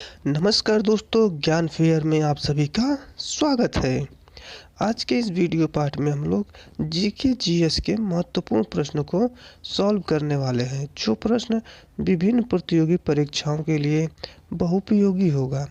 नमस्कार दोस्तों, ज्ञान फेयर में आप सभी का स्वागत है। आज के इस वीडियो पार्ट में हम लोग जीके जीएस के महत्वपूर्ण प्रश्नों को सॉल्व करने वाले हैं, जो प्रश्न विभिन्न प्रतियोगी परीक्षाओं के लिए बहुपयोगी होगा।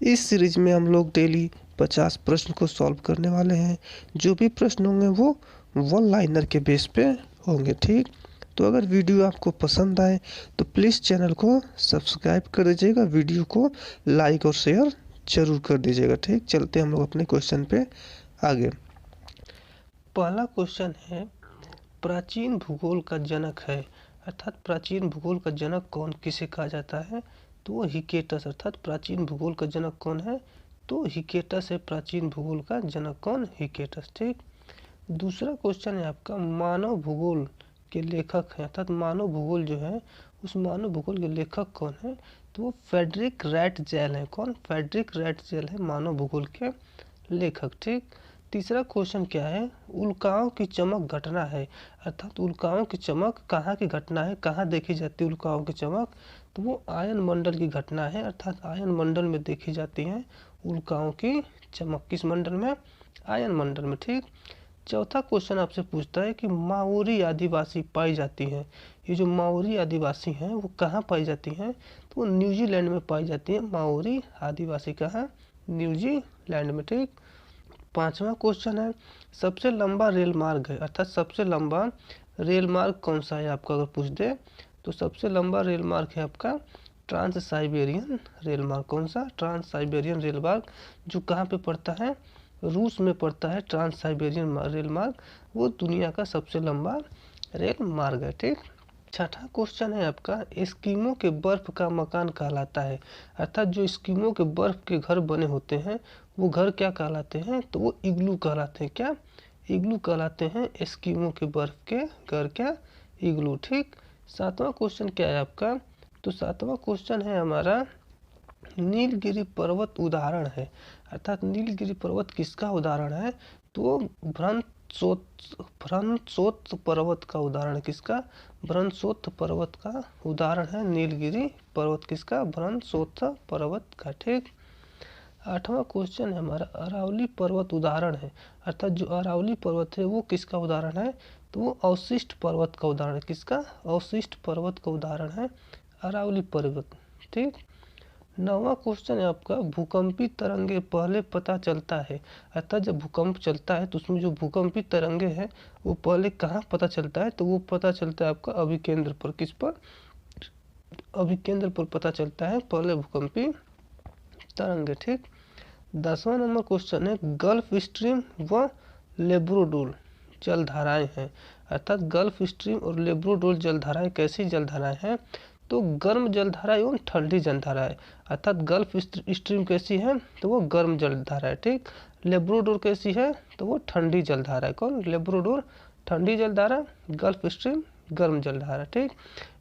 इस सीरीज में हम लोग डेली 50 प्रश्न को सॉल्व करने वाले हैं। जो भी प्रश्न होंगे वो वन लाइनर के बेस पे होंगे, ठीक। तो अगर वीडियो आपको पसंद आए तो प्लीज़ चैनल को सब्सक्राइब कर दीजिएगा, वीडियो को लाइक और शेयर जरूर कर दीजिएगा, ठीक। चलते हम लोग अपने क्वेश्चन पे आगे। पहला क्वेश्चन है, प्राचीन भूगोल का जनक है, अर्थात प्राचीन भूगोल का जनक कौन किसे कहा जाता है? तो वो हिकेटस, अर्थात प्राचीन भूगोल का जनक कौन है? तो हिकेटस है प्राचीन भूगोल का जनक। कौन? हिकेटस, ठीक। दूसरा क्वेश्चन है आपका, मानव भूगोल के लेखक हैं, अर्थात मानव भूगोल जो है उस मानव भूगोल के लेखक कौन है? तो वो फ्रेडरिक रैटजेल है। कौन? फ्रेडरिक रैटजेल है मानव भूगोल के लेखक, ठीक। तीसरा क्वेश्चन क्या है, उल्काओं की चमक घटना है, अर्थात उल्काओं की चमक कहाँ की घटना है, कहाँ देखी जाती है उल्काओं की चमक? तो वो आयन मंडल की घटना है, अर्थात आयन मंडल में देखी जाती है उल्काओं की चमक। किस मंडल में? आयन मंडल में, ठीक। चौथा क्वेश्चन आपसे पूछता है कि माओरी आदिवासी पाई जाती हैं, ये जो माओरी आदिवासी हैं वो कहाँ पाई जाती हैं? तो वो न्यूजीलैंड में पाई जाती है माओरी आदिवासी। कहाँ? न्यूजीलैंड में, ठीक। पांचवा क्वेश्चन है, सबसे लंबा रेल मार्ग है, अर्थात सबसे लंबा रेल मार्ग कौन सा है आपका अगर पूछ दे तो सबसे लंबा रेल मार्ग है आपका ट्रांस साइबेरियन रेल मार्ग। कौन सा? ट्रांस साइबेरियन रेल मार्ग, जो कहाँ पे पड़ता है? रूस में पड़ता है ट्रांस साइबेरियन रेल मार्ग। वो दुनिया का सबसे लंबा रेल मार्ग है, ठीक। छठा क्वेश्चन है आपका, एस्किमो के बर्फ का मकान कहलाता है, अर्थात जो एस्किमो के बर्फ के घर बने होते हैं वो घर क्या कहलाते हैं? तो वो इग्लू कहलाते हैं। क्या? इग्लू कहलाते हैं एस्किमो के बर्फ के घर। क्या? इग्लू, ठीक। सातवां क्वेश्चन क्या है आपका? तो सातवां क्वेश्चन है हमारा, नीलगिरी पर्वत उदाहरण है, अर्थात नीलगिरी पर्वत किसका उदाहरण है? तो भ्रंशोत्थ पर्वत का उदाहरण। किसका? भ्रंशोत्थ पर्वत का उदाहरण है नीलगिरी पर्वत। किसका? भ्रंशोत्थ पर्वत का, ठीक। आठवां क्वेश्चन है हमारा, अरावली पर्वत उदाहरण है, अर्थात जो अरावली पर्वत है वो किसका उदाहरण है? तो वो अवशिष्ट पर्वत का उदाहरण है। किसका? अवशिष्ट पर्वत का उदाहरण है अरावली पर्वत, ठीक। नौवां क्वेश्चन है आपका, भूकंपी तरंगे पहले पता चलता है, अर्थात जब भूकंप चलता है तो उसमें जो भूकंपी तरंगे हैं वो पहले कहाँ पता चलता है? तो वो पता चलता है आपका अभिकेंद्र पर। किस पर? अभिकेंद्र पर पता चलता है पहले भूकंपी तरंगे, ठीक। 10वां नंबर क्वेश्चन है, गल्फ स्ट्रीम व लेब्रोडोल जलधाराएं हैं, अर्थात गल्फ स्ट्रीम और लेब्रोडोल जलधाराएं कैसी जलधाराएं हैं? तो गर्म जलधारा एवं ठंडी जलधारा है, अर्थात गल्फ स्ट्रीम कैसी है? तो वो गर्म जलधारा है, ठीक। लेब्रोडोर कैसी है? तो वो ठंडी जलधारा है। कौन? लेब्रोडोर ठंडी जलधारा, गल्फ स्ट्रीम गर्म जलधारा, ठीक।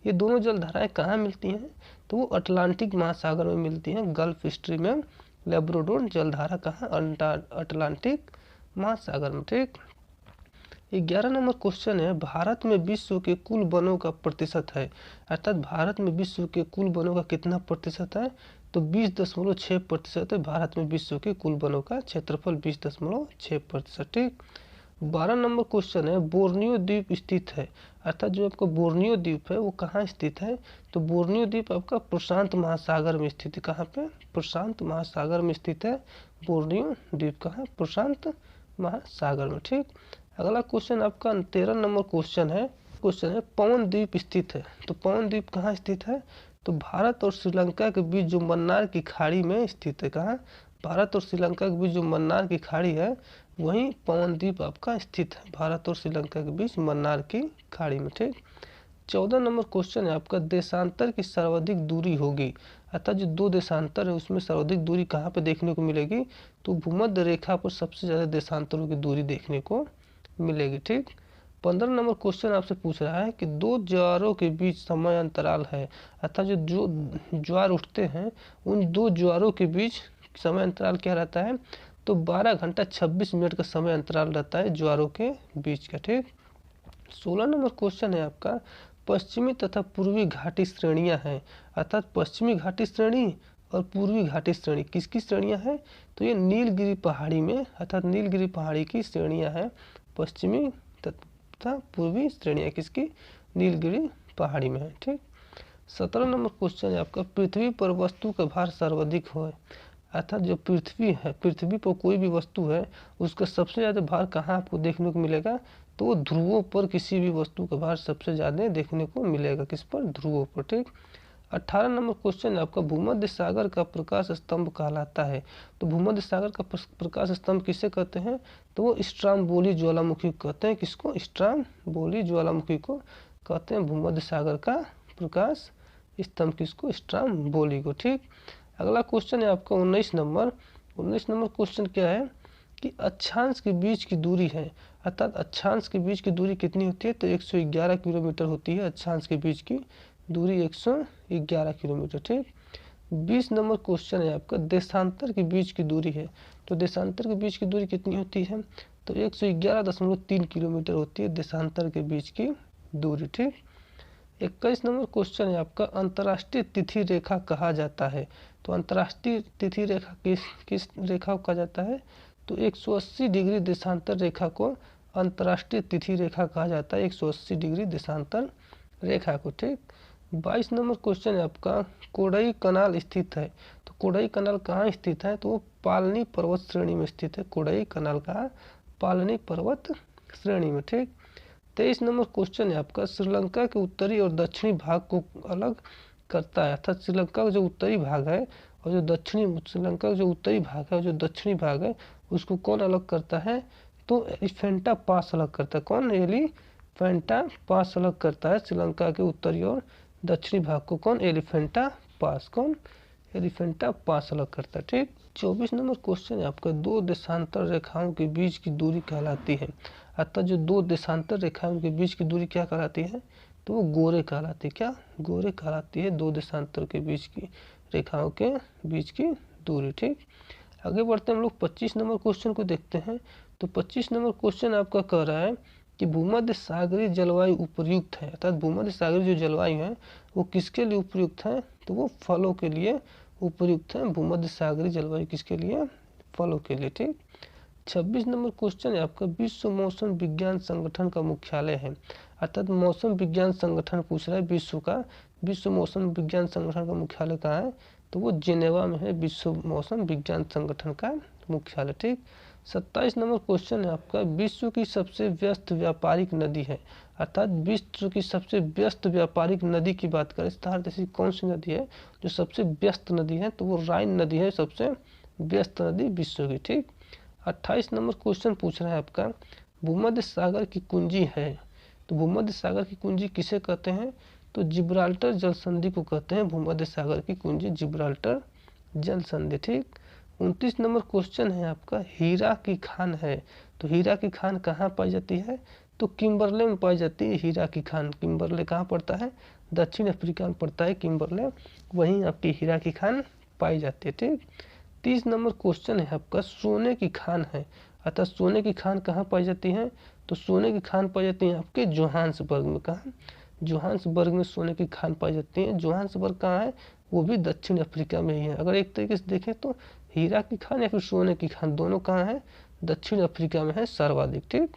ये दोनों जलधाराएं कहाँ मिलती हैं? तो वो अटलांटिक महासागर में मिलती हैं, गल्फ स्ट्रीम में। लेब्रोडोर जलधारा कहाँ? अटलांटिक महासागर में, ठीक। 11 नंबर क्वेश्चन है, भारत में विश्व के कुल वनों का प्रतिशत है, अर्थात भारत में विश्व के कुल वनों का कितना प्रतिशत है? तो 20.6% है भारत में विश्व के कुल वनों का क्षेत्रफल, 20.6%, ठीक। 12 नंबर क्वेश्चन है, बोर्नियो द्वीप स्थित है, अर्थात जो आपका बोर्नियो द्वीप है वो कहाँ स्थित है? तो बोर्नियो द्वीप आपका प्रशांत महासागर में स्थित है। कहाँ पे? प्रशांत महासागर में स्थित है बोर्नियो द्वीप। कहाँ? प्रशांत महासागर में, ठीक। अगला क्वेश्चन आपका 13 नंबर क्वेश्चन है, पवन द्वीप स्थित है, तो पवन द्वीप कहाँ स्थित है? तो भारत और श्रीलंका के बीच जो मन्नार की खाड़ी में स्थित है। कहाँ? भारत और श्रीलंका के बीच जो मन्नार की खाड़ी है वहीं पवन द्वीप आपका स्थित है, भारत और श्रीलंका के बीच मन्नार की खाड़ी में, ठीक। 14 नंबर क्वेश्चन है आपका, देशांतर की सर्वाधिक दूरी होगी, अर्थात जो दो देशांतर है उसमें सर्वाधिक दूरी कहाँ पे देखने को मिलेगी? तो भूमध्य रेखा पर सबसे ज्यादा देशांतरों की दूरी देखने को मिलेगी, ठीक। 15 नंबर क्वेश्चन आपसे पूछ रहा है कि दो ज्वारों के बीच समय अंतराल है, अर्थात जो ज्वार उठते हैं उन दो ज्वारों के बीच समय अंतराल क्या रहता है? तो 12 घंटा 26 मिनट का समय अंतराल रहता है ज्वारों के बीच का, ठीक। 16 नंबर क्वेश्चन है आपका, पश्चिमी तथा पूर्वी घाटी श्रेणियां हैं, अर्थात पश्चिमी घाटी श्रेणी और पूर्वी घाटी श्रेणी किसकी श्रेणियां हैं? तो ये नीलगिरी पहाड़ी में अर्थात नीलगिरी पहाड़ी की श्रेणियां हैं। पश्चिमी तथा पूर्वी श्रेणियां किसकी? नीलगिरी पहाड़ी में है। ठीक। 17 नंबर क्वेश्चन है आपका, पृथ्वी पर वस्तु का भार सर्वाधिक हो, अर्थात जो पृथ्वी है, पृथ्वी पर कोई भी वस्तु है उसका सबसे ज़्यादा भार कहाँ आपको देखने को मिलेगा? तो ध्रुवों पर किसी भी वस्तु का भार सबसे ज़्यादा देखने को मिलेगा। किस पर? ध्रुवों पर। ठीक। 18 नंबर क्वेश्चन है आपका, भूमध्य सागर का प्रकाश स्तंभ कहलाता है। तो भूमध्य सागर का प्रकाश स्तंभ किसे कहते हैं? तो वो स्ट्राम्बोली ज्वालामुखी को कहते हैं। किसको? स्ट्राम्बोली ज्वालामुखी को कहते हैं भूमध्य सागर का प्रकाश स्तंभ। किसको? स्ट्राम्बोली को। ठीक। अगला क्वेश्चन है आपका 19 नंबर। 19 नंबर क्वेश्चन क्या है कि अक्षांश के बीच की दूरी है, अर्थात अक्षांश के बीच की दूरी कितनी होती है? तो 111 किलोमीटर होती है। अक्षांश के बीच की दूरी 111 किलोमीटर। ठीक। 20 नंबर क्वेश्चन है आपका, देशांतर के बीच की दूरी है। तो देशांतर के बीच की दूरी कितनी होती है? तो 111.3 किलोमीटर होती है देशांतर के बीच की दूरी। ठीक। 21 नंबर क्वेश्चन है आपका, अंतर्राष्ट्रीय तिथि रेखा कहा जाता है। तो अंतर्राष्ट्रीय तिथि रेखा किस रेखा को कहा जाता है? तो 180 डिग्री देशांतर रेखा को अंतर्राष्ट्रीय तिथि रेखा कहा जाता है। 180 डिग्री देशांतर रेखा को। ठीक। 22 नंबर क्वेश्चन है आपका, कोडई कनाल स्थित है। तो कोडई कनाल कहाँ स्थित है? तो वो पालनी पर्वत श्रेणी में स्थित है। कोडई कनाल का पालनी पर्वत श्रेणी में। ठीक। 23 नंबर क्वेश्चन है आपका, श्रीलंका के उत्तरी और दक्षिणी भाग को अलग करता है, अर्थात श्रीलंका का जो उत्तरी भाग है और जो दक्षिणी श्रीलंका का जो उत्तरी भाग है और जो दक्षिणी भाग है उसको कौन अलग करता है? तो एलिफेंटा पास अलग करता है। कौन? एलिफेंटा पास अलग करता है श्रीलंका के उत्तरी और दक्षिणी भाग को। कौन? एलिफेंटा पास। कौन? एलिफेंटा पास अलग करता है। ठीक। 24 नंबर क्वेश्चन है आपका, दो देशांतर रेखाओं के बीच की दूरी कहलाती है, अर्थात जो दो देशांतर रेखाओं के बीच की दूरी क्या कहलाती है? तो वो गोरे कहलाती है। क्या? गोरे कहलाती है दो देशांतर के बीच की रेखाओं के बीच की दूरी। ठीक। आगे बढ़ते हैं हम लोग 25 नंबर क्वेश्चन को देखते हैं। तो 25 नंबर क्वेश्चन आपका कह रहा है कि भूमध्य सागरीय जलवायु उपयुक्त है, अर्थात भूमध्य सागरीय जो जलवायु है वो किसके लिए उपयुक्त है? तो वो फलों के लिए उपयुक्त है। भूमध्य सागरीय जलवायु किसके लिए? फलों के लिए। ठीक। 26 नंबर क्वेश्चन है आपका, विश्व मौसम विज्ञान संगठन का मुख्यालय है, अर्थात मौसम विज्ञान संगठन पूछ रहा है विश्व का। विश्व मौसम विज्ञान संगठन का मुख्यालय कहाँ है? तो वो जिनेवा में है। विश्व मौसम विज्ञान संगठन का मुख्यालय। ठीक। 27 नंबर क्वेश्चन है आपका, विश्व की सबसे व्यस्त व्यापारिक नदी है, अर्थात विश्व की सबसे व्यस्त व्यापारिक नदी की बात करें तो ऐसी कौन सी नदी है जो सबसे व्यस्त नदी है? तो वो राइन नदी है सबसे व्यस्त नदी विश्व की। ठीक। 28 नंबर क्वेश्चन पूछ रहा है आपका, भूमध्य सागर की कुंजी है। तो भूमध्य सागर की कुंजी किसे कहते हैं? तो जिब्राल्टर जल संधि को कहते हैं भूमध्य सागर की कुंजी, जिब्राल्टर जल संधि। ठीक। 29 नंबर क्वेश्चन है आपका, हीरा की खान है। तो हीरा की खान कहाँ पाई जाती है? तो किम्बरले में पाई जाती है हीरा की खान। किम्बरले कहाँ पड़ता है? दक्षिण अफ्रीका में पड़ता है किम्बरले, वहीं आपकी हीरा की खान पाई जाती है। ठीक। 30 नंबर क्वेश्चन है आपका, सोने की खान है, अर्थात सोने की खान कहाँ पाई जाती है? तो सोने की खान पाई जाती है आपके जोहान्सबर्ग में। कहाँ? जोहान्सबर्ग में सोने की खान पाई जाती है। जोहान्सबर्ग कहाँ है? वो भी दक्षिण अफ्रीका में ही है। अगर एक तरीके से देखें तो हीरा की खान या फिर सोने की खान दोनों कहाँ है? दक्षिण अफ्रीका में है सर्वाधिक। ठीक।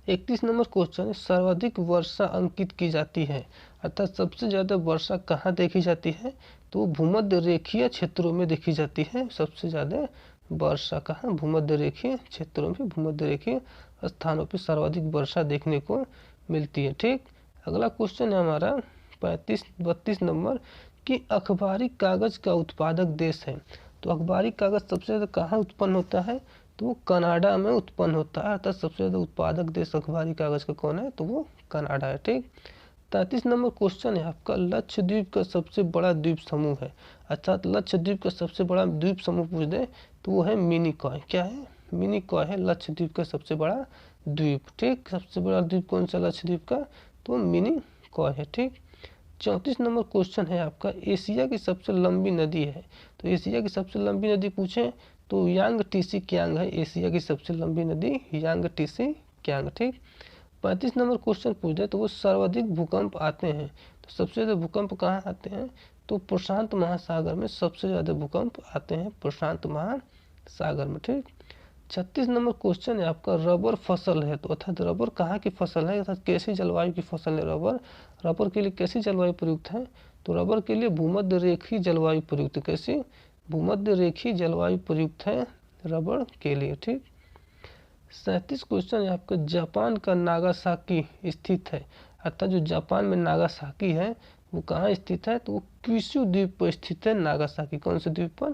31 नंबर क्वेश्चन है, सर्वाधिक वर्षा अंकित की जाती है, अर्थात सबसे ज्यादा वर्षा कहाँ देखी जाती है? तो भूमध्य रेखीय क्षेत्रों में देखी जाती है सबसे ज्यादा वर्षा। कहाँ? भूमध्य रेखीय क्षेत्रों में, भूमध्य रेखीय स्थानों पर सर्वाधिक वर्षा देखने को मिलती है। ठीक। अगला क्वेश्चन है हमारा 32 नंबर कि अखबारी कागज का उत्पादक देश है। तो अखबारी कागज सबसे ज्यादा कहाँ उत्पन्न होता है? तो वो कनाडा में उत्पन्न होता है, अर्थात सबसे ज्यादा उत्पादक देश अखबारी कागज का कौन है? तो वो कनाडा है। ठीक। 33 नंबर क्वेश्चन है आपका, लक्षद्वीप का सबसे बड़ा द्वीप समूह है, अर्थात लक्षद्वीप का सबसे बड़ा द्वीप समूह पूछ दे तो वो है मिनिकॉय। क्या है? मिनिकॉय है लक्षद्वीप का सबसे बड़ा द्वीप। ठीक। सबसे बड़ा द्वीप कौन सा लक्षद्वीप का? तो मिनिकॉय है। ठीक। 34 नंबर क्वेश्चन है आपका, एशिया की सबसे लंबी नदी है। तो एशिया की सबसे लंबी नदी पूछे तो यांगटीसी कियांग है एशिया की सबसे लंबी नदी, यांगटीसी कियांग। ठीक। 35 नंबर क्वेश्चन पूछ दे तो वो सर्वाधिक भूकंप आते हैं। तो सबसे ज्यादा भूकंप कहाँ आते हैं? तो प्रशांत महासागर में सबसे ज़्यादा भूकंप आते हैं प्रशांत महासागर में। ठीक, 36 नंबर क्वेश्चन है आपका, रबर फसल है तो अर्थात रबर कहाँ की फसल है, अर्थात कैसी जलवायु की फसल है रबर। रबर के लिए कैसी जलवायु प्रयुक्त है, तो रबर के लिए भूमध्य रेखीय जलवायु प्रयुक्त है। कैसी, भूमध्य रेखीय जलवायु प्रयुक्त है रबर के लिए। ठीक, 37 क्वेश्चन है आपका, जापान का नागासाकी स्थित है, अर्थात जो जापान में नागासाकी है वो कहाँ स्थित है, तो वो क्यूशू द्वीप पर स्थित है नागासाकी। कौन से द्वीप पर,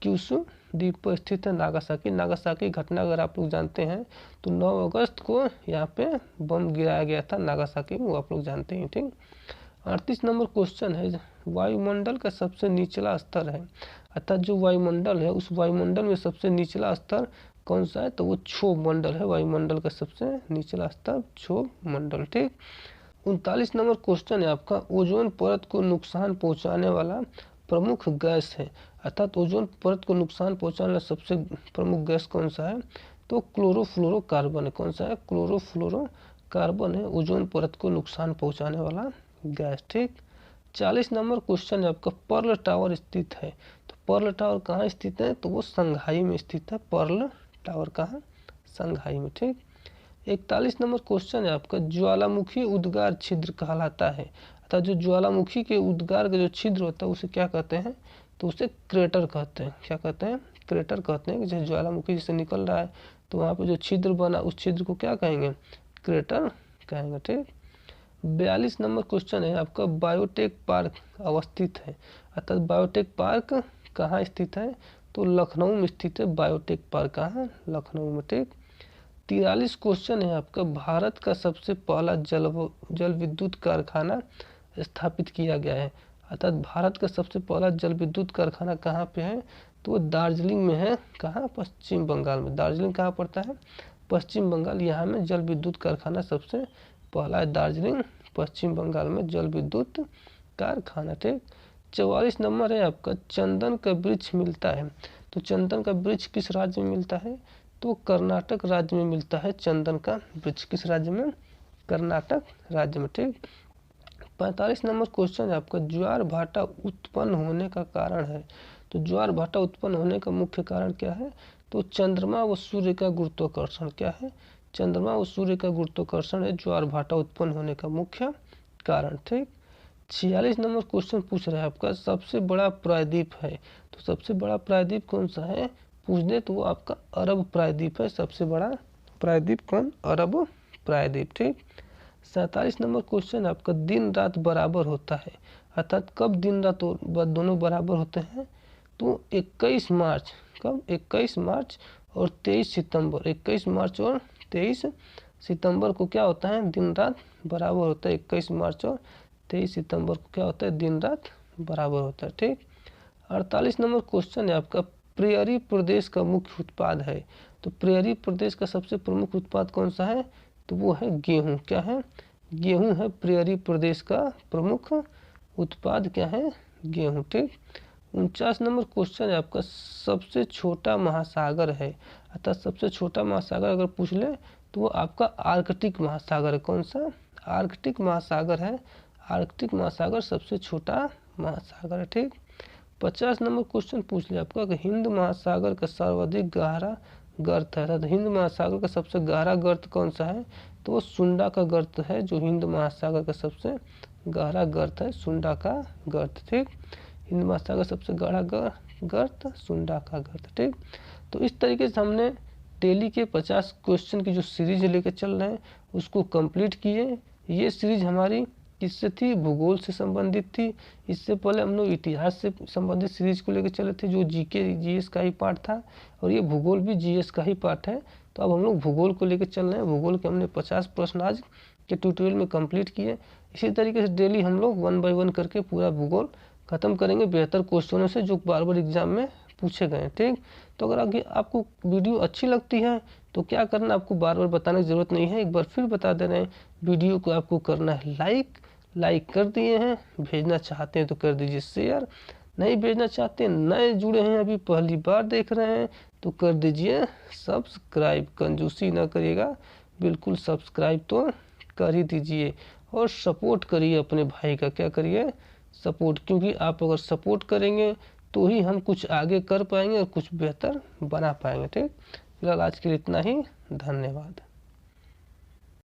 क्यूशू द्वीप पर स्थित है नागासाकी। नागासाकी घटना अगर आप लोग जानते हैं तो 9 अगस्त को यहाँ पे बम गिराया गया था नागासाकी में, वो आप लोग जानते हैं। ठीक, 38 नंबर क्वेश्चन है, वायुमंडल का सबसे निचला स्तर है, अर्थात जो वायुमंडल है उस वायुमंडल में सबसे निचला स्तर कौन सा है, तो वो क्षोभ मंडल है। वायुमंडल का सबसे निचला स्तर क्षोभ मंडल। ठीक, 39 नंबर क्वेश्चन है आपका, ओजोन परत को नुकसान पहुंचाने वाला प्रमुख गैस है, अर्थात ओजोन परत को नुकसान पहुंचाने वाला सबसे प्रमुख गैस कौन सा है, तो क्लोरोफ्लोरोकार्बन है। कौन सा है, क्लोरोफ्लोरोकार्बन है ओजोन परत को नुकसान पहुंचाने वाला गैस। ठीक, 40 नंबर क्वेश्चन है आपका, पर्ल टावर स्थित है, तो पर्ल टावर कहाँ स्थित है, तो वो संघाई में स्थित है। पर्ल टावर कहाँ, संघाई में। ठीक, 41 नंबर क्वेश्चन है आपका, ज्वालामुखी उद्गार छिद्र कहलाता है, अर्थात जो ज्वालामुखी के उद्गार का जो छिद्र होता है उसे क्या कहते हैं, तो उसे क्रेटर कहते हैं। क्या कहते हैं, क्रेटर कहते हैं। जैसे ज्वालामुखी जिससे निकल रहा है तो वहाँ पे जो छिद्र बना उस छिद्र को क्या कहेंगे, क्रेटर कहेंगे। ठीक, 42 नंबर क्वेश्चन है आपका, बायोटेक पार्क अवस्थित है, अर्थात बायोटेक पार्क कहाँ स्थित है, तो लखनऊ में स्थित है बायोटेक पार्क। कहाँ, लखनऊ में। ठीक, 43 क्वेश्चन है आपका, भारत का सबसे पहला जल विद्युत कारखाना स्थापित किया गया है, अर्थात भारत का सबसे पहला जल विद्युत कारखाना कहाँ पे है, तो वो दार्जिलिंग में है। कहाँ, पश्चिम बंगाल में। दार्जिलिंग कहाँ पड़ता है, पश्चिम बंगाल। यहाँ में जल विद्युत कारखाना सबसे पहला है दार्जिलिंग, पश्चिम बंगाल में जल विद्युत कारखाना। ठीक, 44 नंबर है आपका, चंदन का वृक्ष मिलता है, तो चंदन का वृक्ष किस राज्य में मिलता है, तो कर्नाटक राज्य में मिलता है चंदन का वृक्ष। किस राज्य में, कर्नाटक राज्य में। ठीक, 45 नंबर क्वेश्चन है आपका, ज्वार भाटा उत्पन्न होने का कारण है, तो ज्वार भाटा उत्पन्न होने का मुख्य कारण क्या है, तो चंद्रमा व सूर्य का गुरुत्वाकर्षण। क्या है, चंद्रमा व सूर्य का गुरुत्वाकर्षण है ज्वार भाटा उत्पन्न होने का मुख्य कारण। ठीक, 46 नंबर क्वेश्चन पूछ रहा है आपका, सबसे बड़ा प्रायद्वीप है, तो सबसे बड़ा प्रायद्वीप कौन सा है पूछ दे तो वो आपका अरब प्रायद्वीप है। सबसे बड़ा प्रायद्वीप कौन, अरब प्रायद्वीप। ठीक, 47 नंबर क्वेश्चन आपका, दिन रात बराबर होता है, अर्थात कब दिन रात दोनों बराबर होते हैं, तो 21 मार्च। कब, 21 मार्च और 23 सितंबर। 21 मार्च और 23 सितंबर को क्या होता है, दिन रात बराबर होता है। 21 मार्च और 23 सितंबर को क्या होता है, दिन रात बराबर होता है। ठीक, 48 नंबर क्वेश्चन है आपका, प्रेयरी प्रदेश का मुख्य उत्पाद है, तो प्रेयरी प्रदेश का सबसे प्रमुख उत्पाद कौन सा है, तो वो है गेहूं। क्या है, गेहूं है प्रेयरी प्रदेश का प्रमुख उत्पाद। क्या है, गेहूं। ठीक, 49 नंबर क्वेश्चन है आपका, सबसे छोटा महासागर है, अर्थात सबसे छोटा महासागर अगर पूछ ले तो वो आपका आर्कटिक महासागर है। कौन सा, आर्कटिक महासागर है। आर्कटिक महासागर सबसे छोटा महासागर है। ठीक, 50 नंबर क्वेश्चन पूछ लिया आपका कि हिंद महासागर का सर्वाधिक गहरा गर्त है, तो हिंद महासागर का सबसे गहरा गर्त कौन सा है, तो वो सुंडा का गर्त है। जो हिंद महासागर का सबसे गहरा गर्त है, सुंडा का गर्त। ठीक, हिंद महासागर सबसे गहरा गर्त सुंडा का गर्त। ठीक, तो इस तरीके से हमने डेली के 50 क्वेश्चन की जो सीरीज लेकर चल रहे हैं उसको कंप्लीट किए। ये सीरीज हमारी किससे थी, भूगोल से संबंधित थी। इससे पहले हम लोग इतिहास से संबंधित सीरीज को लेकर चले थे जो जीके जीएस का ही पार्ट था, और ये भूगोल भी जीएस का ही पार्ट है। तो अब हम लोग भूगोल को लेकर चल रहे हैं। भूगोल के हमने 50 प्रश्न आज के ट्यूटोरियल में कंप्लीट किए। इसी तरीके से डेली हम लोग 1 बाय 1 करके पूरा भूगोल खत्म करेंगे बेहतर क्वेश्चनों से जो बार बार एग्जाम में पूछे गए। ठीक, तो अगर आगे आपको वीडियो अच्छी लगती है तो क्या करना, आपको बार बार बताने की ज़रूरत नहीं है, एक बार फिर बता दे रहे हैं। वीडियो को आपको करना है लाइक कर दिए हैं, भेजना चाहते हैं तो कर दीजिए शेयर, नहीं भेजना चाहते, नए जुड़े हैं अभी पहली बार देख रहे हैं तो कर दीजिए सब्सक्राइब। कंजूसी ना करिएगा, बिल्कुल सब्सक्राइब तो कर ही दीजिए और सपोर्ट करिए अपने भाई का। क्या करिए, सपोर्ट, क्योंकि आप अगर सपोर्ट करेंगे तो ही हम कुछ आगे कर पाएंगे और कुछ बेहतर बना पाएंगे। ठीक, फिलहाल आज के लिए इतना ही, धन्यवाद।